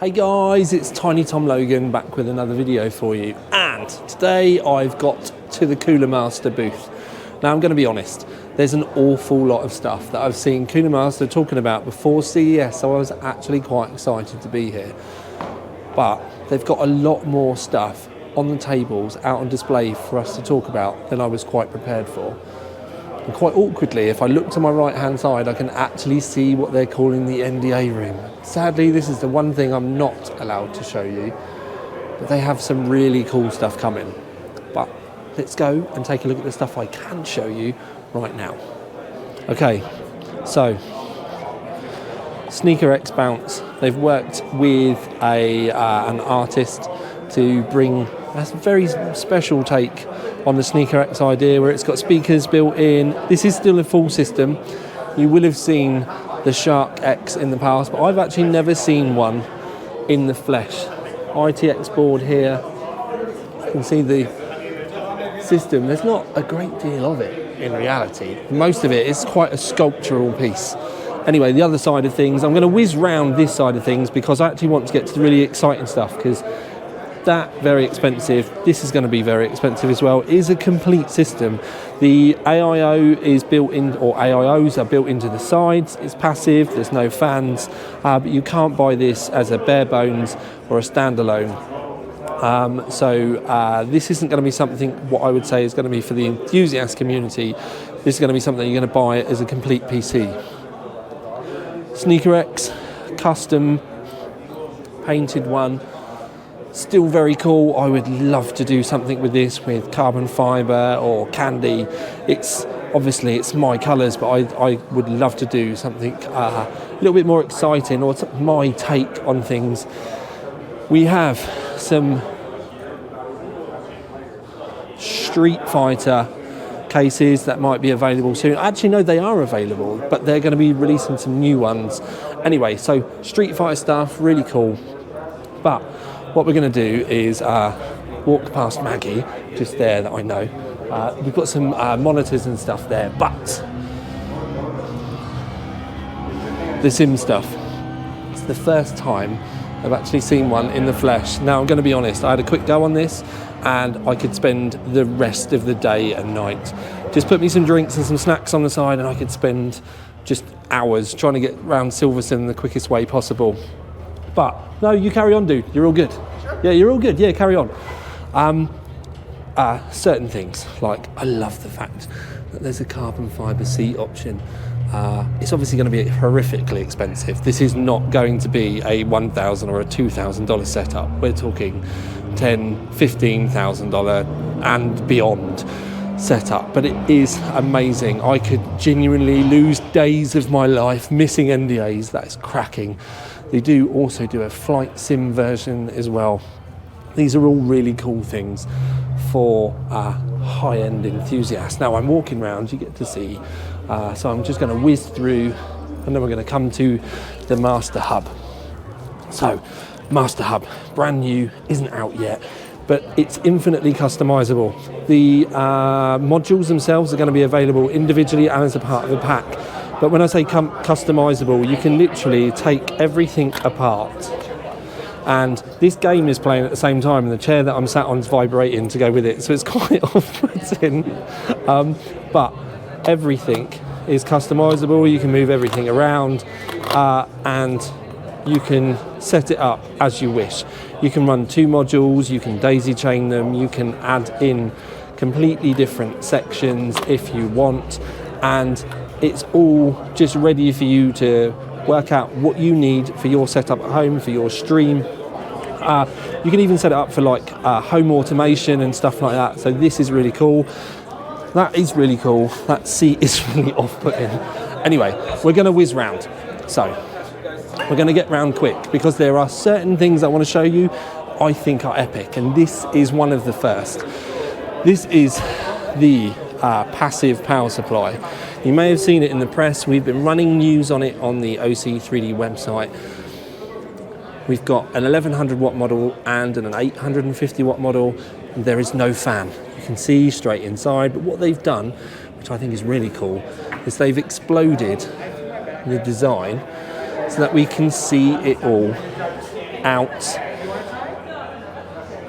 Hey guys, it's Tiny Tom Logan back with another video for you, and today I've got to the Coolermaster booth. Now I'm going to be honest, there's an awful lot of stuff that I've seen Coolermaster talking about before CES, so I was actually quite excited to be here. But they've got a lot more stuff on the tables out on display for us to talk about than I was quite prepared for. And quite awkwardly, if I look to my right hand side, I can actually see what they're calling the NDA room. Sadly, this is the one thing I'm not allowed to show you, but they have some really cool stuff coming. But let's go and take a look at the stuff I can show you right now. Okay, so Sneaker X Bounce. They've worked with an artist to bring a very special take on the Sneaker X idea, where it's got speakers built in. This is still a full system. You will have seen the Shark X in the past, but I've actually never seen one in the flesh. ITX board here. You can see the system. There's not a great deal of it in reality. Most of it is quite a sculptural piece. Anyway, the other side of things, I'm going to whiz round this side of things because I actually want to get to the really exciting stuff, because that very expensive, this is going to be very expensive as well, is a complete system. The AIO is built in, or AIOs are built into the sides. It's passive, there's no fans, but you can't buy this as a bare bones or a standalone. So this isn't going to be something, what I would say is going to be for the enthusiast community. This is going to be something you're going to buy as a complete PC. Sneaker X, custom painted one. Still very cool. I would love to do something with this with carbon fibre or candy. It's obviously it's my colours, but I would love to do something a little bit more exciting, or my take on things. We have some Street Fighter cases that might be available soon. Actually, no, they are available, but they're going to be releasing some new ones. Anyway, so Street Fighter stuff, really cool. But what we're going to do is walk past Maggie, just there that I know. We've got some monitors and stuff there, but the sim stuff, it's the first time I've actually seen one in the flesh. Now, I'm going to be honest, I had a quick go on this and I could spend the rest of the day and night. Just put me some drinks and some snacks on the side and I could spend just hours trying to get around Silverstone the quickest way possible. But no, you carry on, dude. You're all good. Sure. Yeah, you're all good. Yeah, carry on. Certain things, like I love the fact that there's a carbon fibre seat option. It's obviously going to be horrifically expensive. This is not going to be a $1,000 or a $2,000 setup. We're talking $10,000, $15,000 and beyond setup, but it is amazing. I could genuinely lose days of my life missing NDAs. That is cracking. They do also do a flight sim version as well. These are all really cool things for high-end enthusiasts. Now I'm walking around, you get to see, so I'm just going to whiz through and then we're going to come to the Master Hub. So Master Hub, brand new, isn't out yet, but it's infinitely customizable. The modules themselves are going to be available individually and as a part of a pack. But when I say customizable, you can literally take everything apart. And this game is playing at the same time, and the chair that I'm sat on is vibrating to go with it, so it's quite off-putting. But everything is customizable. You can move everything around, and you can set it up as you wish. You can run 2 modules, you can daisy chain them, you can add in completely different sections if you want, and it's all just ready for you to work out what you need for your setup at home, for your stream. You can even set it up for like home automation and stuff like that. So this is really cool. That is really cool. That seat is really off-putting. Anyway, we're going to whiz round. So we're going to get round quick because there are certain things I want to show you I think are epic, and this is one of the first. This is the passive power supply. You may have seen it in the press. We've been running news on it on the OC3D website. We've got an 1100 watt model and an 850 watt model. There is no fan. You can see straight inside, but what they've done, which I think is really cool, is they've exploded the design so that we can see it all out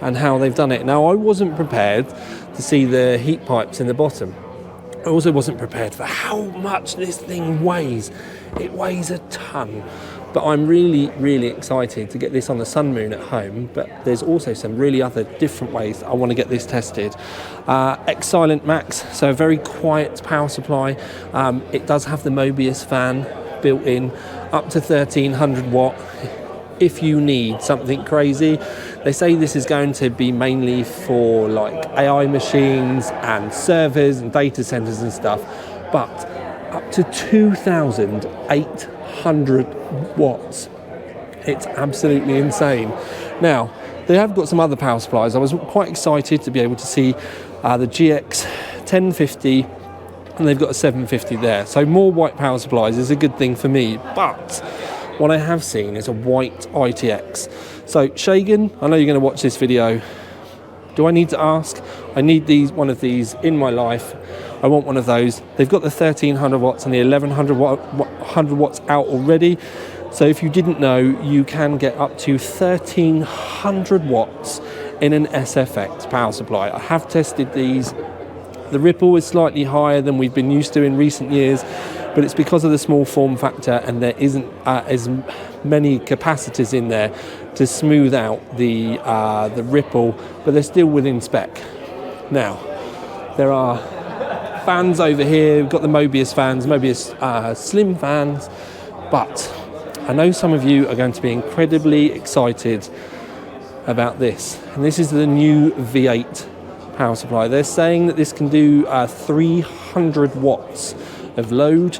and how they've done it. Now, I wasn't prepared to see the heat pipes in the bottom. I also wasn't prepared for how much this thing weighs. It weighs a ton. But I'm really, really excited to get this on the Sun Moon at home. But there's also some really other different ways I want to get this tested. X-Silent Max, so a very quiet power supply. It does have the Mobius fan built in, up to 1300 watt. If you need something crazy, they say this is going to be mainly for like AI machines and servers and data centers and stuff, but up to 2,800 watts. It's absolutely insane. Now, they have got some other power supplies. I was quite excited to be able to see the GX 1050, and they've got a 750 there. So more white power supplies is a good thing for me, but what I have seen is a white ITX. So Shagan, I know you're going to watch this video. Do I need to ask? I need one of these in my life. I want one of those. They've got the 1300 watts and the 1100 watts out already. So if you didn't know, you can get up to 1300 watts in an SFX power supply. I have tested these. The ripple is slightly higher than we've been used to in recent years, but it's because of the small form factor, and there isn't as many capacitors in there to smooth out the ripple, but they're still within spec. Now, there are fans over here. We've got the Mobius fans, Mobius slim fans, but I know some of you are going to be incredibly excited about this, and this is the new V8 power supply. They're saying that this can do 300 watts of load.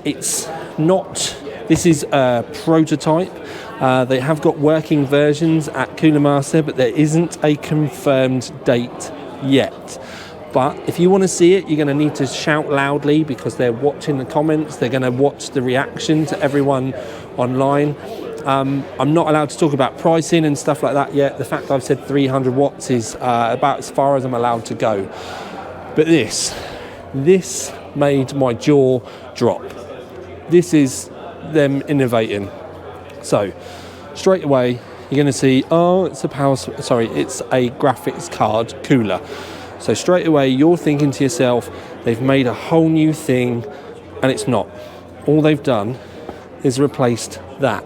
It's not, this is a prototype. They have got working versions at Coolermaster, but there isn't a confirmed date yet. But if you want to see it, you're going to need to shout loudly, because they're watching the comments. They're going to watch the reaction to everyone online. I'm not allowed to talk about pricing and stuff like that yet. The fact I've said 300 watts is about as far as I'm allowed to go. But this made my jaw drop. This is them innovating. So straight away you're going to see, it's a graphics card cooler. So straight away you're thinking to yourself, they've made a whole new thing, and it's not. All they've done is replaced that.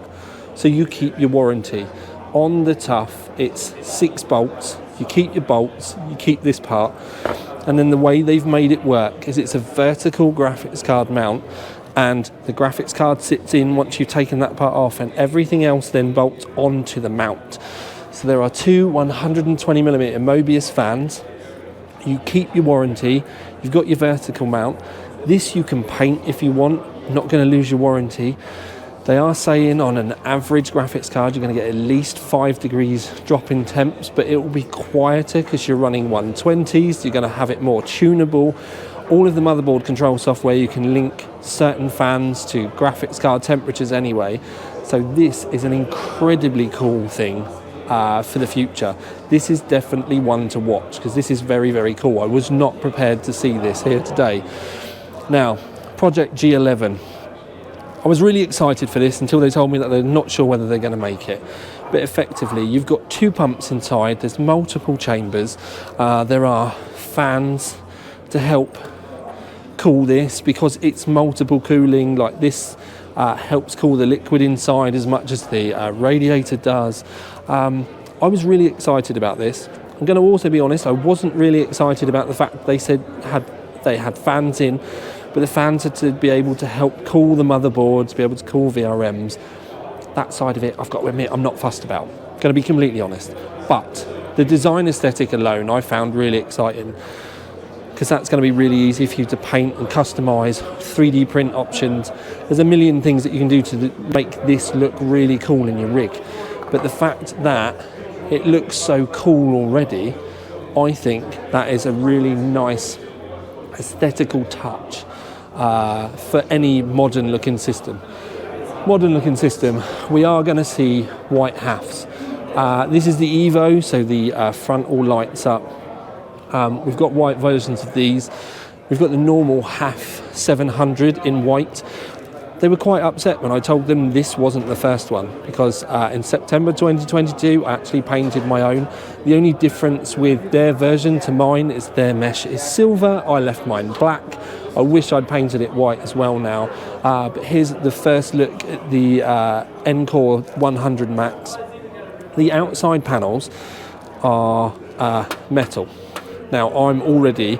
So you keep your warranty. On the Tough, it's 6 bolts. You keep your bolts, you keep this part. And then the way they've made it work is it's a vertical graphics card mount, and the graphics card sits in once you've taken that part off, and everything else then bolts onto the mount. So there are 2 120mm Mobius fans. You keep your warranty. You've got your vertical mount. This you can paint if you want. Not going to lose your warranty. They are saying on an average graphics card, you're going to get at least 5 degrees drop in temps, but it will be quieter because you're running 120s. You're going to have it more tunable. All of the motherboard control software, you can link certain fans to graphics card temperatures anyway. So this is an incredibly cool thing for the future. This is definitely one to watch, because this is very, very cool. I was not prepared to see this here today. Now, Project G11. I was really excited for this until they told me that they're not sure whether they're going to make it. But effectively, you've got 2 pumps inside. There's multiple chambers. There are fans to help cool this, because it's multiple cooling. Like this helps cool the liquid inside as much as the radiator does. I was really excited about this. I'm going to also be honest, I wasn't really excited about the fact that they said they had fans in. But the fans are to be able to help cool the motherboards, be able to cool VRMs. That side of it, I've got to admit, I'm not fussed about. I'm going to be completely honest. But the design aesthetic alone, I found really exciting, because that's going to be really easy for you to paint and customise, 3D print options. There's a million things that you can do to make this look really cool in your rig. But the fact that it looks so cool already, I think that is a really nice aesthetical touch for any modern looking system. We are going to see white halves. This is the Evo, so the front all lights up. We've got white versions of these. We've got the normal half 700 in white. They were quite upset when I told them this wasn't the first one, because in September 2022 I actually painted my own. The only difference with their version to mine is their mesh is silver. I left mine black. I wish I'd painted it white as well now. But here's the first look at the Encore 100 Max. The outside panels are metal. Now I'm already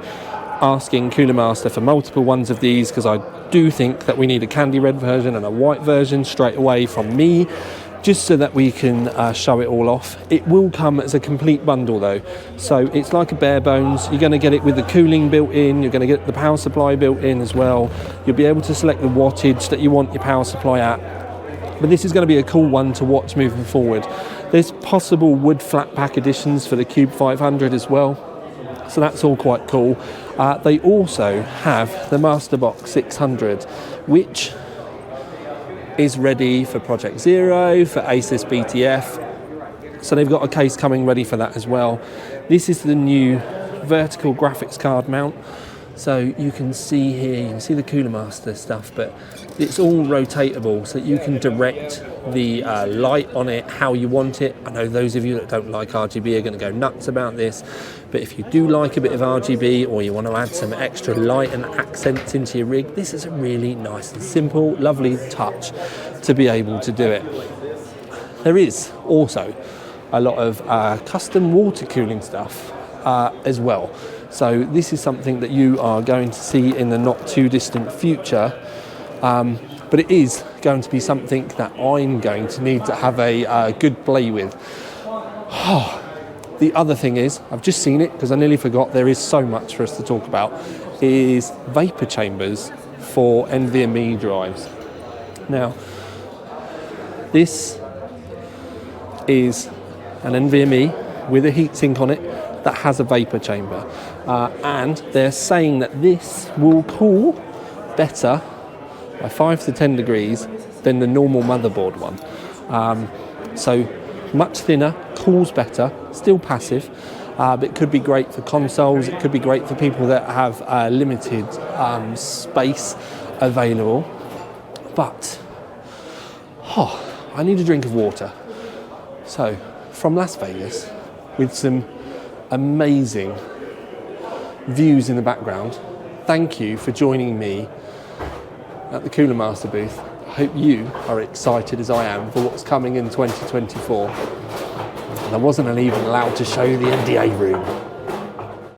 asking Coolermaster for multiple ones of these, because I do think that we need a candy red version and a white version straight away from me, just so that we can show it all off. It will come as a complete bundle though, so it's like a bare bones. You're going to get it with the cooling built in, you're going to get the power supply built in as well. You'll be able to select the wattage that you want your power supply at, but this is going to be a cool one to watch moving forward. There's possible wood flat pack editions for the Cube 500 as well, so that's all quite cool. They also have the Masterbox 600, which is ready for Project Zero, for ASUS BTF. So they've got a case coming ready for that as well. This is the new vertical graphics card mount. So you can see here, you can see the Coolermaster stuff, but it's all rotatable, so you can direct the light on it how you want it. I know those of you that don't like RGB are going to go nuts about this, but if you do like a bit of RGB, or you want to add some extra light and accents into your rig, this is a really nice and simple, lovely touch to be able to do it. There is also a lot of custom water cooling stuff as well. So this is something that you are going to see in the not too distant future, but it is going to be something that I'm going to need to have a good play with. The other thing is, I've just seen it because I nearly forgot, there is so much for us to talk about, is vapor chambers for NVMe drives. Now, this is an NVMe with a heatsink on it that has a vapor chamber, and they're saying that this will cool better by 5 to 10 degrees than the normal motherboard one. So much thinner, cools better, still passive, but it could be great for consoles, it could be great for people that have limited space available. But I need a drink of water. So from Las Vegas, with some amazing views in the background, thank you for joining me at the Coolermaster booth. I hope you are excited as I am for what's coming in 2024. And I wasn't even allowed to show you the NDA room.